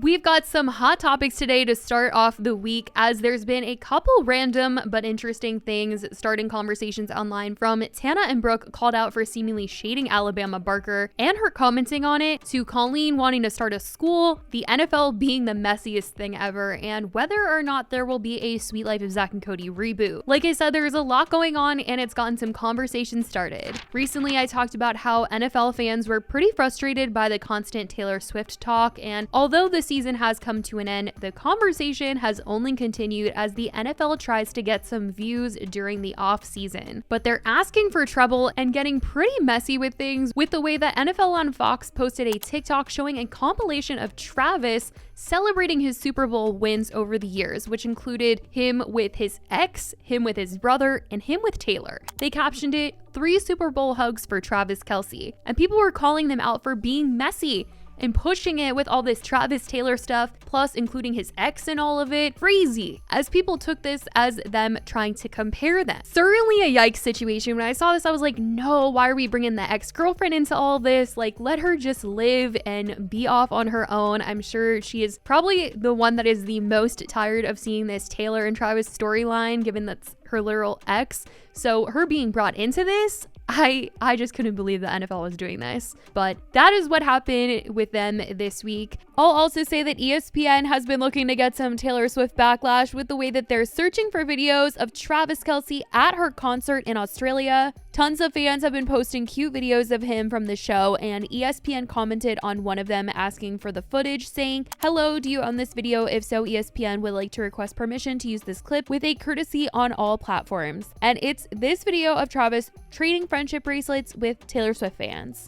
We've got some hot topics today to start off the week, as there's been a couple random but interesting things starting conversations online, from Tana and Brooke called out for seemingly shading Alabama Barker and her commenting on it, to Colleen wanting to start a school, the NFL being the messiest thing ever, and whether or not there will be a Sweet Life of Zack and Cody reboot. Like I said, there's a lot going on and it's gotten some conversations started. Recently, I talked about how NFL fans were pretty frustrated by the constant Taylor Swift talk, and although the season has come to an end, the conversation has only continued as the NFL tries to get some views during the off season. But they're asking for trouble and getting pretty messy with things, with the way that NFL on Fox posted a TikTok showing a compilation of Travis celebrating his Super Bowl wins over the years, which included him with his ex, him with his brother, and him with Taylor. They captioned it, 3 Super Bowl hugs for Travis Kelce, and people were calling them out for being messy and pushing it with all this Travis Taylor stuff, plus including his ex and all of it. Crazy, as people took this as them trying to compare them. Certainly a yikes situation. When I saw this, I was like, no, why are we bringing the ex-girlfriend into all this? Like, let her just live and be off on her own. I'm sure she is probably the one that is the most tired of seeing this Taylor and Travis storyline, given that's her literal ex. So her being brought into this, I just couldn't believe the NFL was doing this. But that is what happened with them this week. I'll also say that ESPN has been looking to get some Taylor Swift backlash with the way that they're searching for videos of Travis Kelce at her concert in Australia. Tons of fans have been posting cute videos of him from the show, and ESPN commented on one of them asking for the footage, saying, "Hello, do you own this video? If so, ESPN would like to request permission to use this clip with a courtesy on all platforms." And it's this video of Travis trading friendship bracelets with Taylor Swift fans.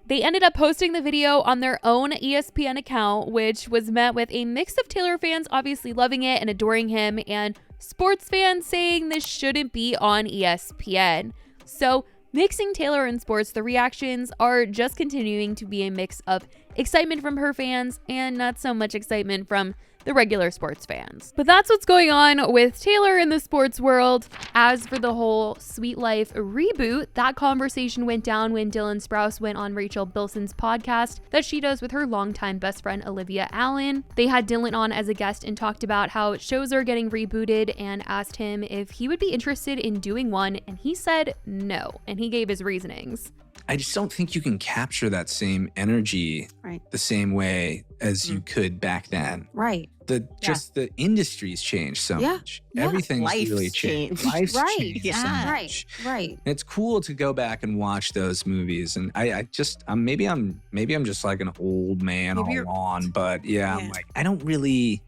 They ended up posting the video on their own ESPN account, which was met with a mix of Taylor fans obviously loving it and adoring him, and sports fans saying this shouldn't be on ESPN. So, mixing Taylor and sports, the reactions are just continuing to be a mix of excitement from her fans and not so much excitement from the regular sports fans. But that's what's going on with Taylor in the sports world. As for the whole Sweet Life reboot, that conversation went down when Dylan Sprouse went on Rachel Bilson's podcast that she does with her longtime best friend Olivia Allen. They had Dylan on as a guest and talked about how shows are getting rebooted and asked him if he would be interested in doing one, and he said no, and he gave his reasonings. I just don't think you can capture that same energy the same way as you could back then. Right. The industry's changed so much. Everything's Life's really changed. Life's changed so much. Right. And it's cool to go back and watch those movies. And maybe I'm just like an old man all on, but I'm like, I don't really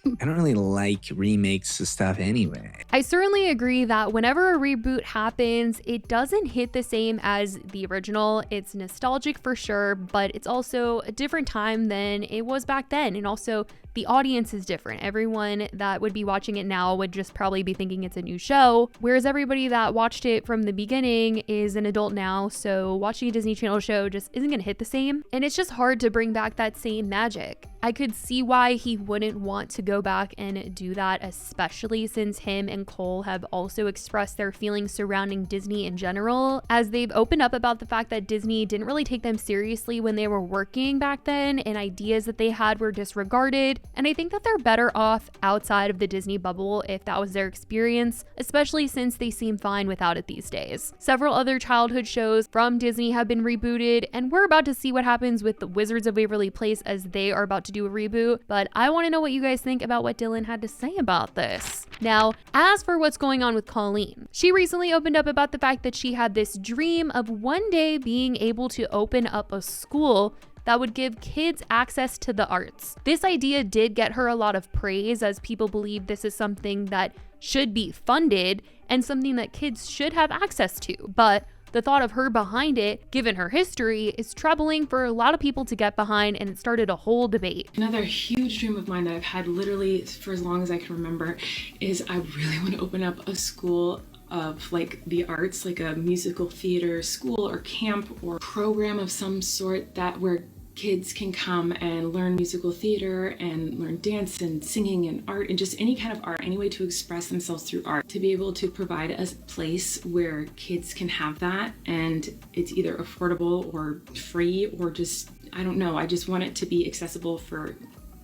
like remakes of stuff anyway. I certainly agree that whenever a reboot happens, it doesn't hit the same as the original. It's nostalgic for sure, but it's also a different time than it was back then. And also, the audience is different. Everyone that would be watching it now would just probably be thinking it's a new show, whereas everybody that watched it from the beginning is an adult now, so watching a Disney Channel show just isn't gonna hit the same. And it's just hard to bring back that same magic. I could see why he wouldn't want to go back and do that, especially since him and Cole have also expressed their feelings surrounding Disney in general, as they've opened up about the fact that Disney didn't really take them seriously when they were working back then, and ideas that they had were disregarded. And I think that they're better off outside of the Disney bubble if that was their experience, especially since they seem fine without it these days. Several other childhood shows from Disney have been rebooted, and we're about to see what happens with the Wizards of Waverly Place as they are about to do a reboot, but I want to know what you guys think about what Dylan had to say about this. Now, as for what's going on with Colleen, she recently opened up about the fact that she had this dream of one day being able to open up a school that would give kids access to the arts. This idea did get her a lot of praise, as people believe this is something that should be funded and something that kids should have access to. But the thought of her behind it, given her history, is troubling for a lot of people to get behind, and it started a whole debate. Another huge dream of mine that I've had literally for as long as I can remember is I really want to open up a school of like the arts, like a musical theater school or camp or program of some sort that where kids can come and learn musical theater and learn dance and singing and art and just any kind of art, any way to express themselves through art, to be able to provide a place where kids can have that, and it's either affordable or free or just, I don't know, I just want it to be accessible for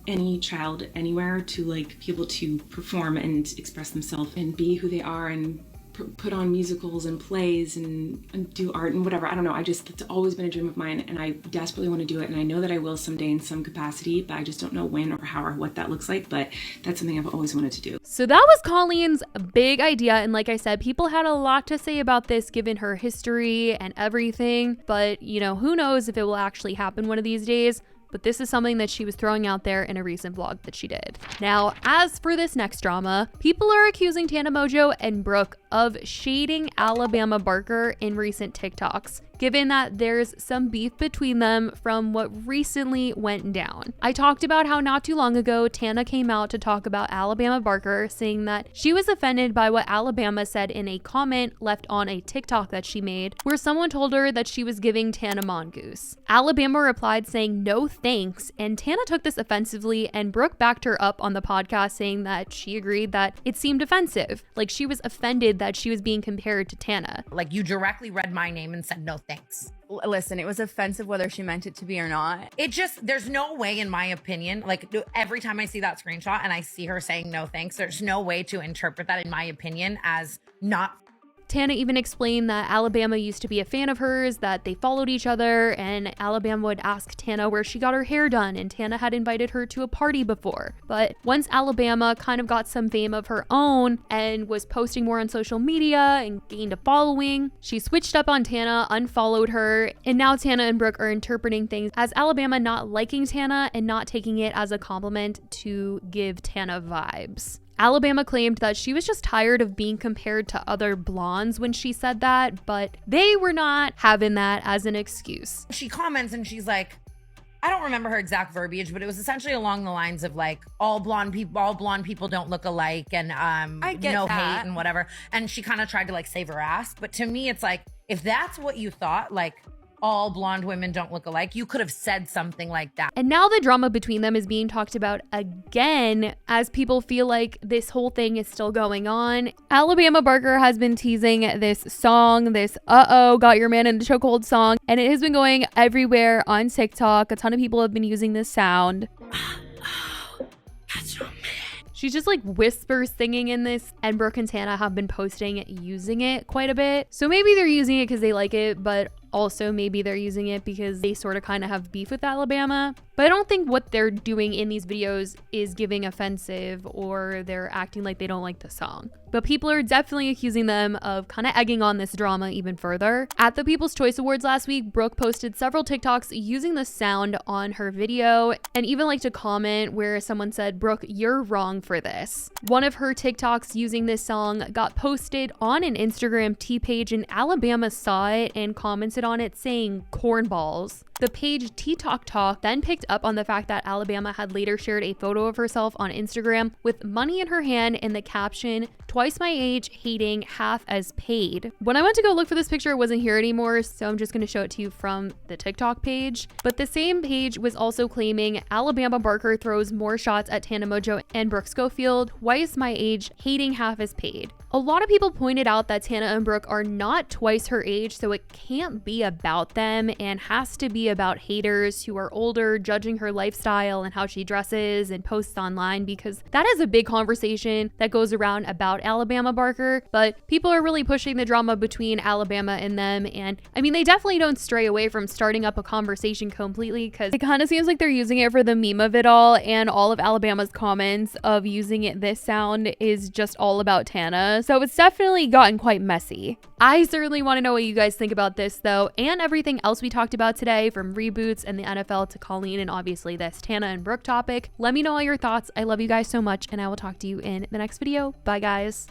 any child anywhere to like be able to perform and express themselves and be who they are and put on musicals and plays and do art and whatever. I don't know. It's always been a dream of mine, and I desperately want to do it. And I know that I will someday in some capacity, but I just don't know when or how or what that looks like. But that's something I've always wanted to do. So that was Colleen's big idea. And like I said, people had a lot to say about this given her history and everything. But, you know, who knows if it will actually happen one of these days. But this is something that she was throwing out there in a recent vlog that she did. Now, as for this next drama, people are accusing Tana Mongeau and Brooke of shading Alabama Barker in recent TikToks, given that there's some beef between them from what recently went down. I talked about how not too long ago, Tana came out to talk about Alabama Barker, saying that she was offended by what Alabama said in a comment left on a TikTok that she made, where someone told her that she was giving Tana mongoose. Alabama replied saying no thanks, and Tana took this offensively, and Brooke backed her up on the podcast saying that she agreed that it seemed offensive. Like, she was offended that she was being compared to Tana. Like, you directly read my name and said no thanks. Listen, it was offensive whether she meant it to be or not. It just, there's no way, in my opinion, like every time I see that screenshot and I see her saying no thanks, there's no way to interpret that, in my opinion, as not. Tana even explained that Alabama used to be a fan of hers, that they followed each other, and Alabama would ask Tana where she got her hair done, and Tana had invited her to a party before. But once Alabama kind of got some fame of her own and was posting more on social media and gained a following, she switched up on Tana, unfollowed her, and now Tana and Brooke are interpreting things as Alabama not liking Tana and not taking it as a compliment to give Tana vibes. Alabama claimed that she was just tired of being compared to other blondes when she said that, but they were not having that as an excuse. She comments and she's like, I don't remember her exact verbiage, but it was essentially along the lines of like, all blonde people don't look alike, and I get no that. hate and whatever. And she kind of tried to like save her ass. But to me, it's like, if that's what you thought, like, all blonde women don't look alike, you could have said something like that. And now the drama between them is being talked about again as people feel like this whole thing is still going on. Alabama Barker has been teasing this song, this uh-oh, got your man in the chokehold song, and it has been going everywhere on TikTok. A ton of people have been using this sound. That's your man. She's just like whisper singing in this, and Brooke and Tana have been posting using it quite a bit. So maybe they're using it because they like it, but also maybe they're using it because they sort of kind of have beef with Alabama. But I don't think what they're doing in these videos is giving offensive or they're acting like they don't like the song. But people are definitely accusing them of kind of egging on this drama even further. At the People's Choice Awards last week, Brooke posted several TikToks using the sound on her video, and even liked a comment where someone said, "Brooke, you're wrong for this." One of her TikToks using this song got posted on an Instagram tea page, and Alabama saw it and commented on it saying cornballs. The page Tea Talk Talk then picked up on the fact that Alabama had later shared a photo of herself on Instagram with money in her hand and the caption, "Twice my age, hating, half as paid." When I went to go look for this picture, it wasn't here anymore, so I'm just going to show it to you from the TikTok page. But the same page was also claiming Alabama Barker throws more shots at Tana Mongeau and Brooke Schofield, twice my age, hating, half as paid. A lot of people pointed out that Tana and Brooke are not twice her age, so it can't be about them and has to be about haters who are older, judging her lifestyle and how she dresses and posts online, because that is a big conversation that goes around about Alabama Barker. But people are really pushing the drama between Alabama and them, and I mean, they definitely don't stray away from starting up a conversation completely, because it kind of seems like they're using it for the meme of it all, and all of Alabama's comments of using it this sound is just all about Tana. So it's definitely gotten quite messy. I certainly want to know what you guys think about this though, and everything else we talked about today, from reboots and the NFL to Colleen and obviously this Tana and Brooke topic. Let me know all your thoughts. I love you guys so much, and I will talk to you in the next video. Bye guys.